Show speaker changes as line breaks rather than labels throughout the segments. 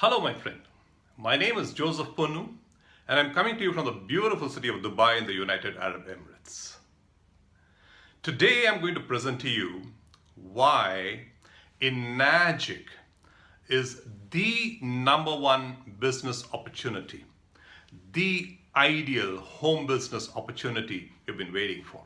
Hello, my friend. My name is Joseph Ponu, and I'm coming to you from the beautiful city of Dubai in the United Arab Emirates. Today, I'm going to present to you why Enagic is the number one business opportunity, the ideal home business opportunity you've been waiting for.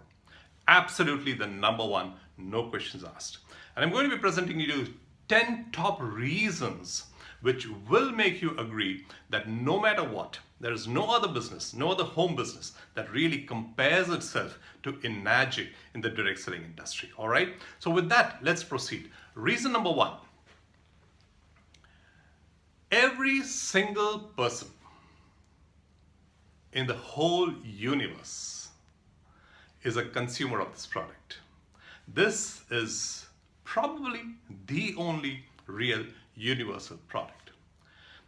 Absolutely the number one, no questions asked. And I'm going to be presenting you 10 top reasons which will make you agree that no matter what, there is no other business, no other home business that really compares itself to Enagic in the direct selling industry. All right. So with that, let's proceed. Reason number one. Every single person in the whole universe is a consumer of this product. This is probably the only real universal product.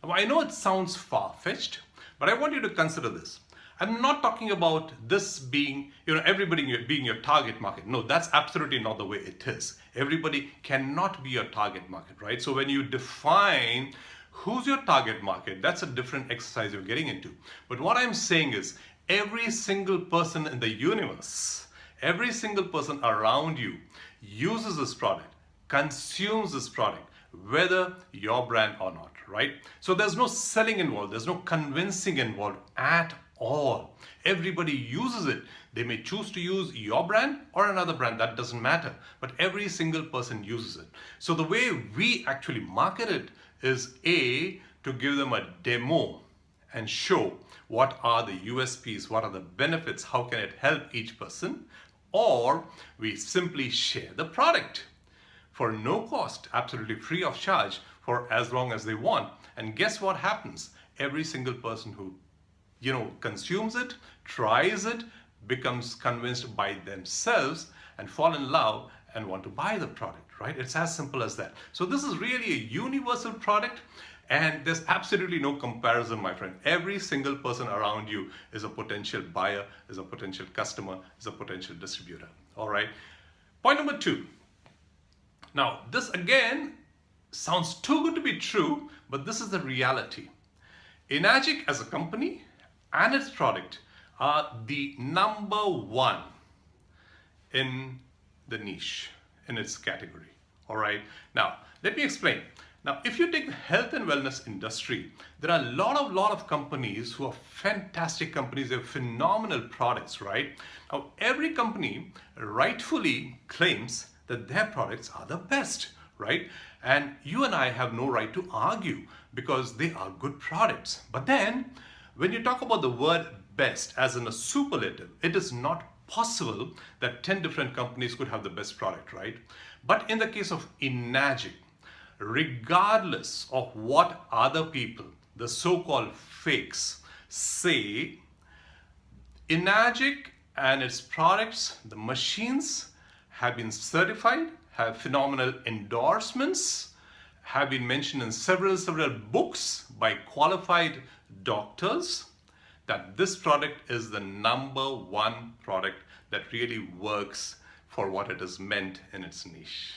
Now, I know it sounds far-fetched, but I want you to consider this. I'm not talking about this being, everybody being your target market. No, that's absolutely not the way it is. Everybody cannot be your target market, right? So when you define who's your target market, that's a different exercise you're getting into. But what I'm saying is every single person in the universe, every single person around you uses this product, consumes this product, whether your brand or not, right? So there's no selling involved, there's no convincing involved at all. Everybody uses it. They may choose to use your brand or another brand, that doesn't matter, but every single person uses it. So the way we actually market it is A, to give them a demo and show what are the USPs, what are the benefits, how can it help each person, or we simply share the product for no cost, absolutely free of charge, for as long as they want. And guess what happens? Every single person who consumes it, tries it, becomes convinced by themselves and fall in love and want to buy the product, right? It's as simple as that. So this is really a universal product, and there's absolutely no comparison, my friend. Every single person around you is a potential buyer, is a potential customer, is a potential distributor. All right. Point number two. Now, this again sounds too good to be true, but this is the reality. Enagic as a company and its product are the number one in the niche, in its category. All right. Now, let me explain. Now, if you take the health and wellness industry, there are a lot of companies who are fantastic companies. They have phenomenal products, right? Now, every company rightfully claims that their products are the best, right? And you and I have no right to argue because they are good products. But then when you talk about the word best as in a superlative, it is not possible that 10 different companies could have the best product, right? But in the case of Enagic, regardless of what other people, the so-called fakes, say, Enagic and its products, the machines, have been certified, have phenomenal endorsements, have been mentioned in several books by qualified doctors, that this product is the number one product that really works for what it is meant in its niche.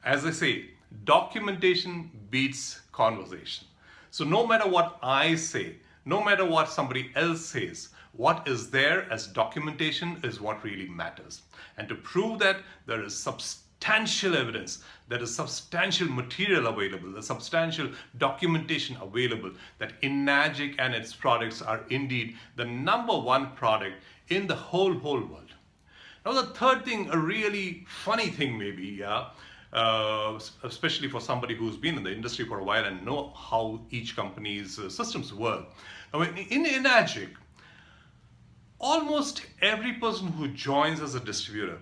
As I say, documentation beats conversation. So no matter what I say, no matter what somebody else says, what is there as documentation is what really matters. And to prove that, there is substantial evidence, there is substantial material available, there's substantial documentation available that Enagic and its products are indeed the number one product in the whole world. Now the third thing, a really funny thing maybe, especially for somebody who's been in the industry for a while and know how each company's systems work. Now in Enagic, almost every person who joins as a distributor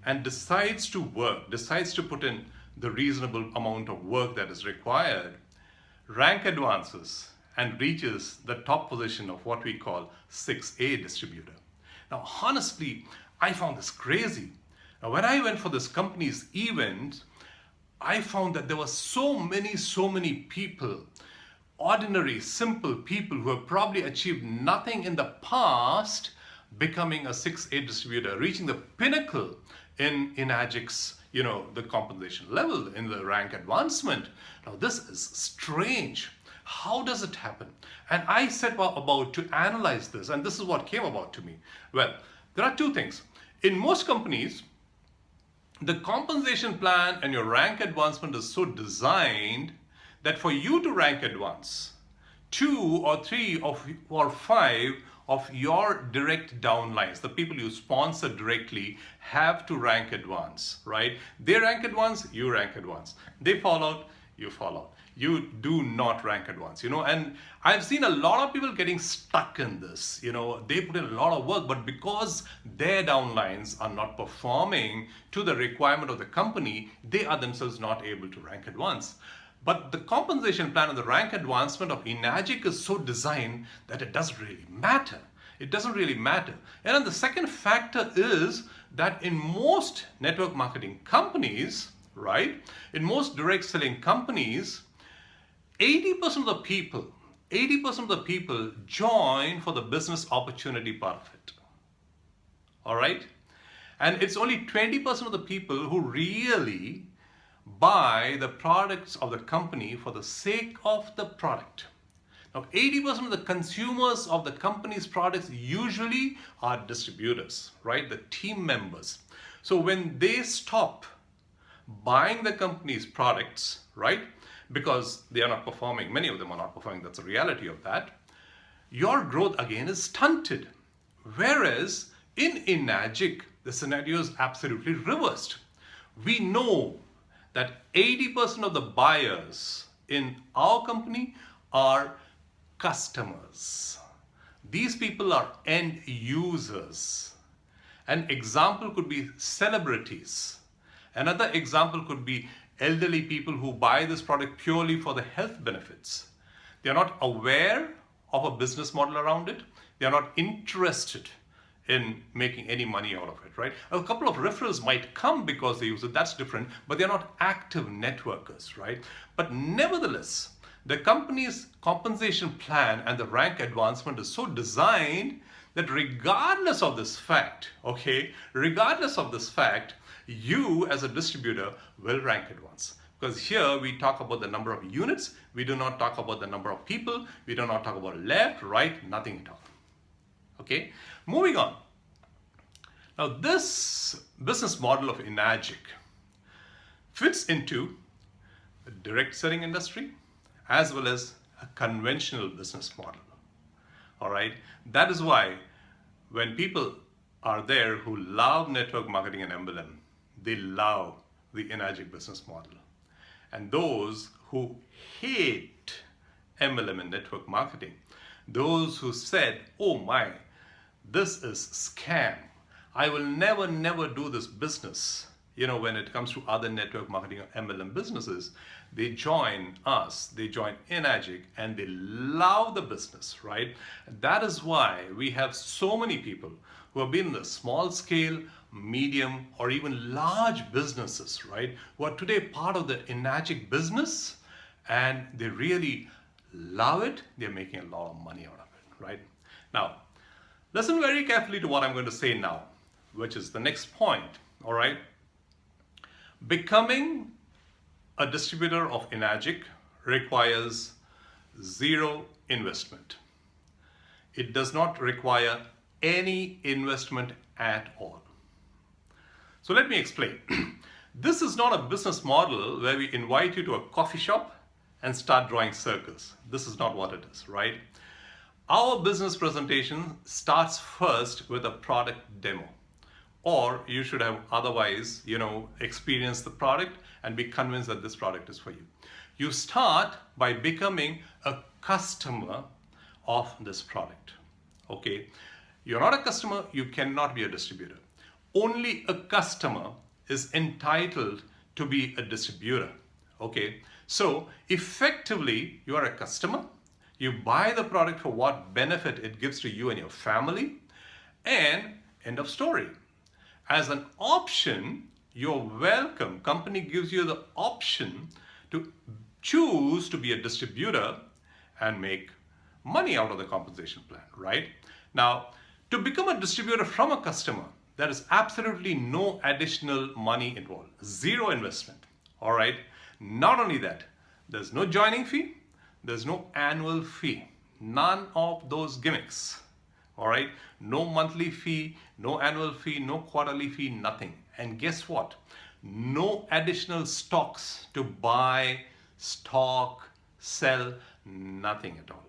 and decides to put in the reasonable amount of work that is required, rank advances and reaches the top position of what we call 6A distributor. Now, honestly, I found this crazy. Now, when I went for this company's event, I found that there were so many people, ordinary, simple people who have probably achieved nothing in the past, becoming a 6A distributor, reaching the pinnacle in Enagic's the compensation level in the rank advancement. Now this is strange. How does it happen? And I set about to analyze this, and this is what came about to me. Well, there are two things. In most companies, the compensation plan and your rank advancement is so designed that for you to rank advance, 2 or 3 or 5 of your direct downlines, the people you sponsor directly, have to rank advance, right? They rank advance, you rank advance. They fall out, you fall out. You do not rank advance, and I've seen a lot of people getting stuck in this. They put in a lot of work, but because their downlines are not performing to the requirement of the company, they are themselves not able to rank advance. But the compensation plan and the rank advancement of Enagic is so designed that it doesn't really matter. It doesn't really matter. And then the second factor is that in most network marketing companies, right, in most direct selling companies, 80% of the people join for the business opportunity part of it. All right? And it's only 20% of the people who really buy the products of the company for the sake of the product. Now, 80% of the consumers of the company's products usually are distributors, right? The team members. So when they stop buying the company's products, right, because they are not performing, many of them are not performing, that's the reality of that, your growth again is stunted. Whereas in Enagic, the scenario is absolutely reversed. We know that 80% of the buyers in our company are customers. These people are end users. An example could be celebrities. Another example could be elderly people who buy this product purely for the health benefits. They are not aware of a business model around it. They are not interested in making any money out of it, right? A couple of referrals might come because they use it, that's different, but they're not active networkers, right? But nevertheless, the company's compensation plan and the rank advancement is so designed that regardless of this fact, you as a distributor will rank advance. Because here we talk about the number of units, we do not talk about the number of people, we do not talk about left, right, nothing at all. Okay, moving on. Now this business model of Enagic fits into the direct selling industry as well as a conventional business model. All right, that is why when people are there who love network marketing and MLM, they love the Enagic business model. And those who hate MLM and network marketing, those who said, oh my, this is scam, I will never do this business, when it comes to other network marketing or MLM businesses, they join us, they join Enagic, and they love the business, right? That is why we have so many people who have been in the small scale, medium, or even large businesses, right? Who are today part of the Enagic business, and they really love it. They're making a lot of money out of it, right? Now, listen very carefully to what I'm going to say now, which is the next point, all right? Becoming a distributor of Enagic requires zero investment. It does not require any investment at all. So let me explain. This is not a business model where we invite you to a coffee shop and start drawing circles. This is not what it is, right? Our business presentation starts first with a product demo. Or you should have otherwise, experienced the product and be convinced that this product is for you. You start by becoming a customer of this product, okay? You're not a customer, you cannot be a distributor. Only a customer is entitled to be a distributor, okay? So effectively, you are a customer, you buy the product for what benefit it gives to you and your family, and end of story. As an option, you're welcome. Company gives you the option to choose to be a distributor and make money out of the compensation plan, right? Now, to become a distributor from a customer, there is absolutely no additional money involved, zero investment. All right. Not only that, there's no joining fee, there's no annual fee, none of those gimmicks. All right. No monthly fee, no annual fee, no quarterly fee, nothing. And guess what? No additional stocks to buy, stock, sell, nothing at all.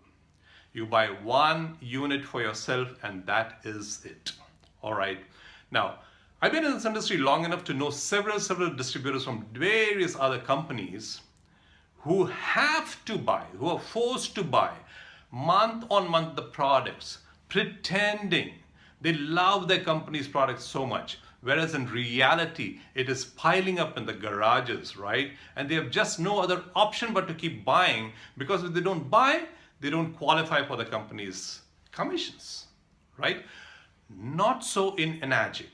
You buy one unit for yourself and that is it. All right. Now, I've been in this industry long enough to know several distributors from various other companies who have to buy, who are forced to buy month on month the products, pretending they love their company's products so much. Whereas in reality, it is piling up in the garages, right? And they have just no other option but to keep buying, because if they don't buy, they don't qualify for the company's commissions, right? Not so in Enagic.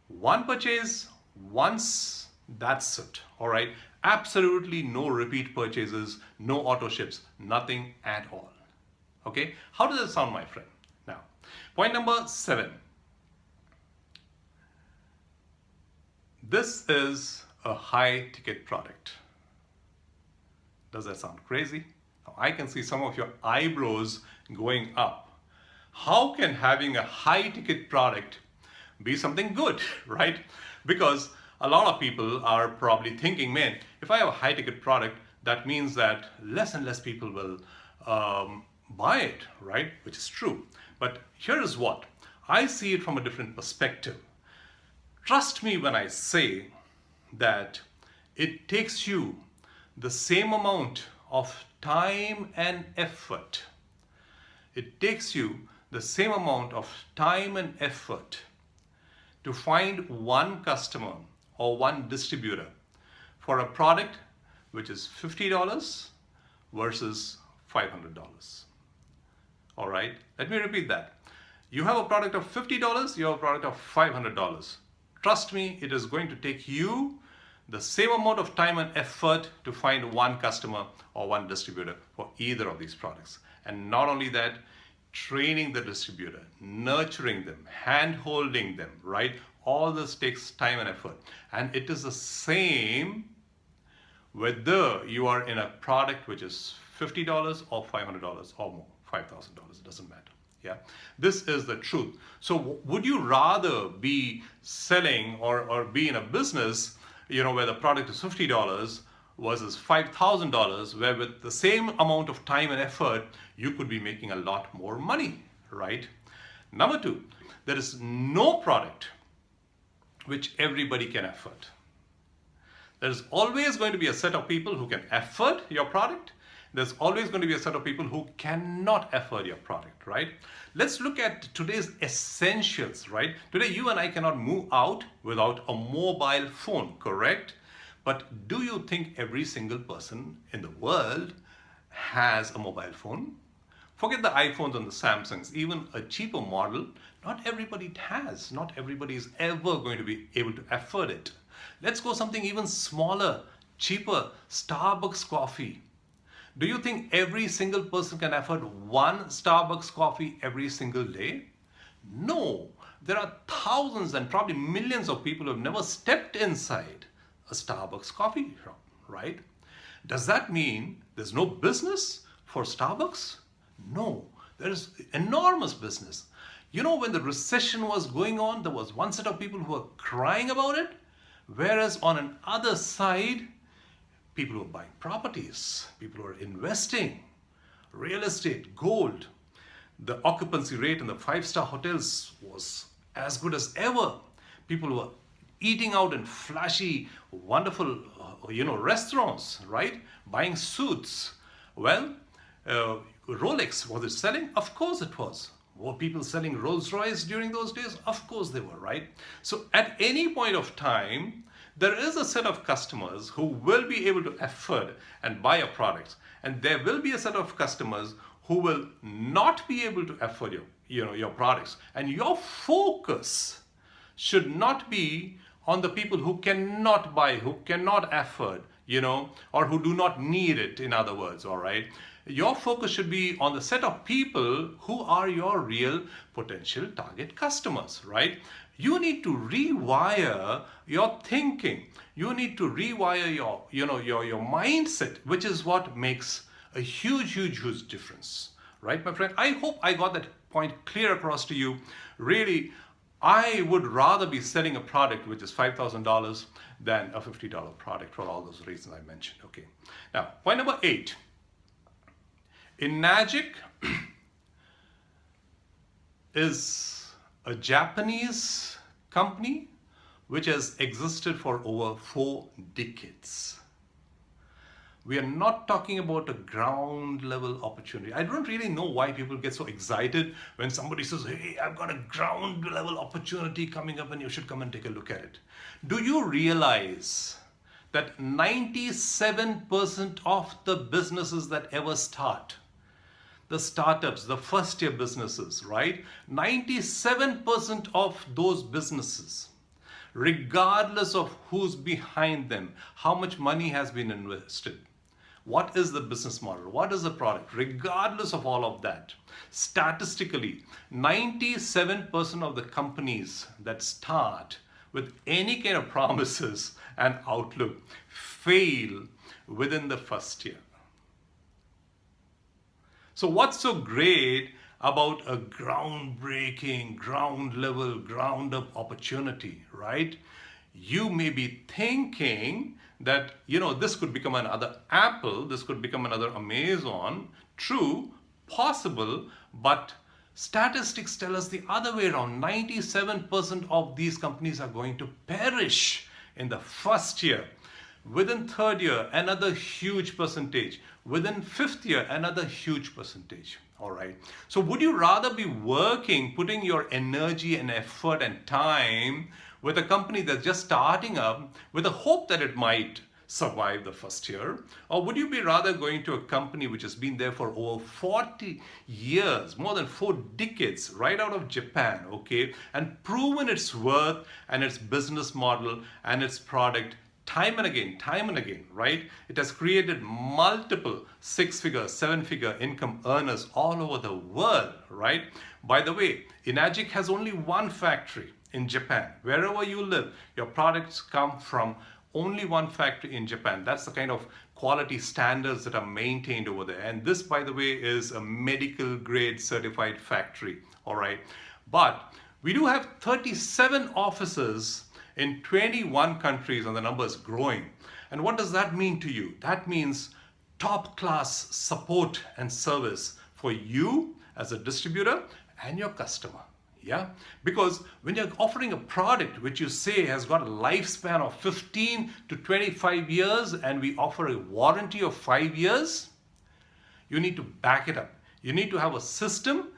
One purchase, once, that's it, all right? Absolutely no repeat purchases, no auto ships, nothing at all, okay? How does that sound, my friend? Now, point number 7. This is a high ticket product. Does that sound crazy? I can see some of your eyebrows going up. How can having a high ticket product be something good, right? Because a lot of people are probably thinking, man, if I have a high ticket product, that means that less and less people will buy it, right? Which is true. But here is what, I see it from a different perspective. Trust me when I say that it takes you the same amount of time and effort. It takes you the same amount of time and effort to find one customer or one distributor for a product which is $50 versus $500. All right, let me repeat that. You have a product of $50, you have a product of $500. Trust me, it is going to take you the same amount of time and effort to find one customer or one distributor for either of these products. And not only that, training the distributor, nurturing them, hand-holding them, right? All this takes time and effort. And it is the same whether you are in a product which is $50 or $500 or more, $5,000, it doesn't matter. Yeah, this is the truth. So would you rather be selling or be in a business, you know, where the product is $50 versus $5,000, where with the same amount of time and effort, you could be making a lot more money, right? Number 2, there is no product which everybody can afford. There is always going to be a set of people who can afford your product. There's always going to be a set of people who cannot afford your product, right? Let's look at today's essentials, right? Today, you and I cannot move out without a mobile phone, correct? But do you think every single person in the world has a mobile phone? Forget the iPhones and the Samsungs, even a cheaper model, not everybody has. Not everybody is ever going to be able to afford it. Let's go something even smaller, cheaper, Starbucks coffee. Do you think every single person can afford one Starbucks coffee every single day? No. There are thousands and probably millions of people who have never stepped inside a Starbucks coffee shop, right? Does that mean there's no business for Starbucks? No. There is enormous business. You know, when the recession was going on, there was one set of people who were crying about it, whereas on an other side, people were buying properties, people were investing, real estate, gold. The occupancy rate in the 5-star hotels was as good as ever. People were eating out in flashy, wonderful, restaurants, right? Buying suits. Well, Rolex, was it selling? Of course it was. Were people selling Rolls Royce during those days? Of course they were, right? So at any point of time, there is a set of customers who will be able to afford and buy your products. And there will be a set of customers who will not be able to afford your products. And your focus should not be on the people who cannot buy, who cannot afford, or who do not need it, in other words, all right? Your focus should be on the set of people who are your real potential target customers, right? You need to rewire your thinking. You need to rewire your mindset, which is what makes a huge difference. Right, my friend? I hope I got that point clear across to you. Really, I would rather be selling a product which is $5,000 than a $50 product for all those reasons I mentioned. Okay. Now, point number 8. Enagic is a Japanese company which has existed for over 4 decades. We are not talking about a ground level opportunity. I don't really know why people get so excited when somebody says, hey, I've got a ground level opportunity coming up and you should come and take a look at it. Do you realize that 97% of the businesses that ever start, the startups, the first year businesses, right? 97% of those businesses, regardless of who's behind them, how much money has been invested, what is the business model, what is the product, regardless of all of that, statistically, 97% of the companies that start with any kind of promises and outlook fail within the first year. So what's so great about a groundbreaking, ground level, ground up opportunity, right? You may be thinking that, this could become another Apple, this could become another Amazon. True, possible, but statistics tell us the other way around. 97% of these companies are going to perish in the first year. Within third year, another huge percentage. Within fifth year, another huge percentage. All right. So would you rather be working, putting your energy and effort and time with a company that's just starting up with the hope that it might survive the first year? Or would you be rather going to a company which has been there for over 40 years, more than 4 decades, right out of Japan, okay, and proven its worth and its business model and its product time and again, right? It has created multiple 6-figure, 7-figure income earners all over the world, right? By the way, Enagic has only one factory in Japan. Wherever you live, your products come from only one factory in Japan. That's the kind of quality standards that are maintained over there. And this, by the way, is a medical grade certified factory, all right? But we do have 37 offices in 21 countries, and the number is growing. And what does that mean to you? That means top class support and service for you as a distributor and your customer. Yeah, because when you're offering a product which you say has got a lifespan of 15 to 25 years and we offer a warranty of 5 years, you need to back it up. You need to have a system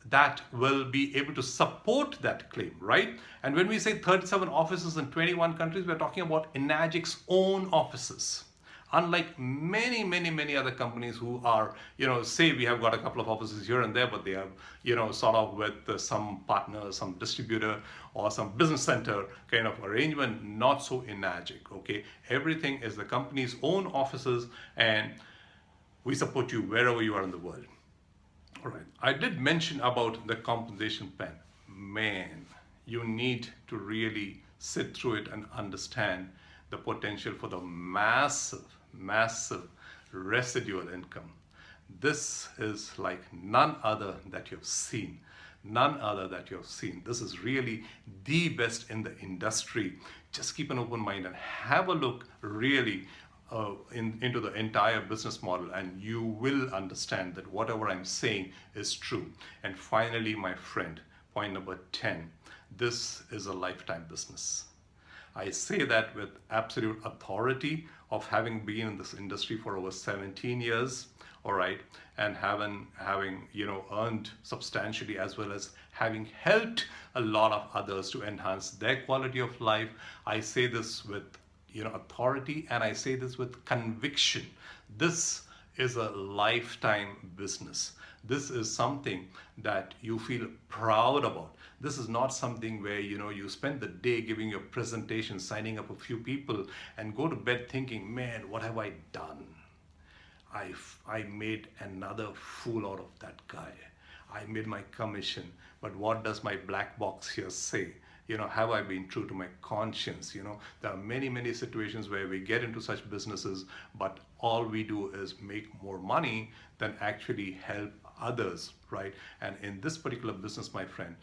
that will be able to support that claim, right? And when we say 37 offices in 21 countries, we're talking about Enagic's own offices. Unlike many other companies who are, say we have got a couple of offices here and there, but they are, sort of with some partner, some distributor, or some business center kind of arrangement, not so Enagic, okay? Everything is the company's own offices, and we support you wherever you are in the world. All right, I did mention about the compensation plan. Man, you need to really sit through it and understand the potential for the massive residual income. This is like none other that you've seen. This is really the best in the industry. Just keep an open mind and have a look really into the entire business model, and you will understand that whatever I'm saying is true. And finally, my friend, point number 10, this is a lifetime business. I say that with absolute authority of having been in this industry for over 17 years, all right, and having earned substantially, as well as having helped a lot of others to enhance their quality of life. I say this with authority, and I say this with conviction. This is a lifetime business. This is something that you feel proud about. This is not something where you spend the day giving your presentation, signing up a few people, and go to bed thinking, man, what have I done? I made another fool out of that guy. I made my commission, but what does my black box here say? have I been true to my conscience? There are many situations where we get into such businesses, but all we do is make more money than actually help others, right? And in this particular business, my friend,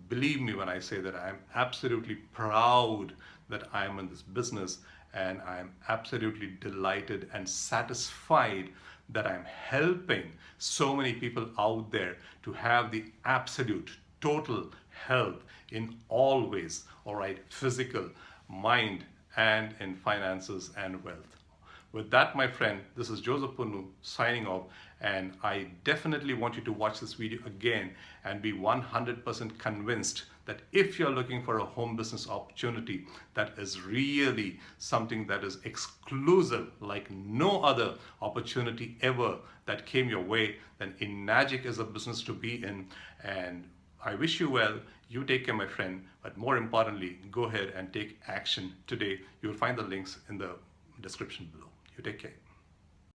believe me when I say that I am absolutely proud that I am in this business, and I am absolutely delighted and satisfied that I'm helping so many people out there to have the absolute total health in all ways, all right, physical, mind, and in finances and wealth. With that, my friend, this is Joseph Punnu signing off, and I definitely want you to watch this video again and be 100% convinced that if you're looking for a home business opportunity that is really something that is exclusive, like no other opportunity ever that came your way, then Enagic is a business to be in. And I wish you well. You take care, my friend. But more importantly, go ahead and take action today. You'll find the links in the description below. You take care.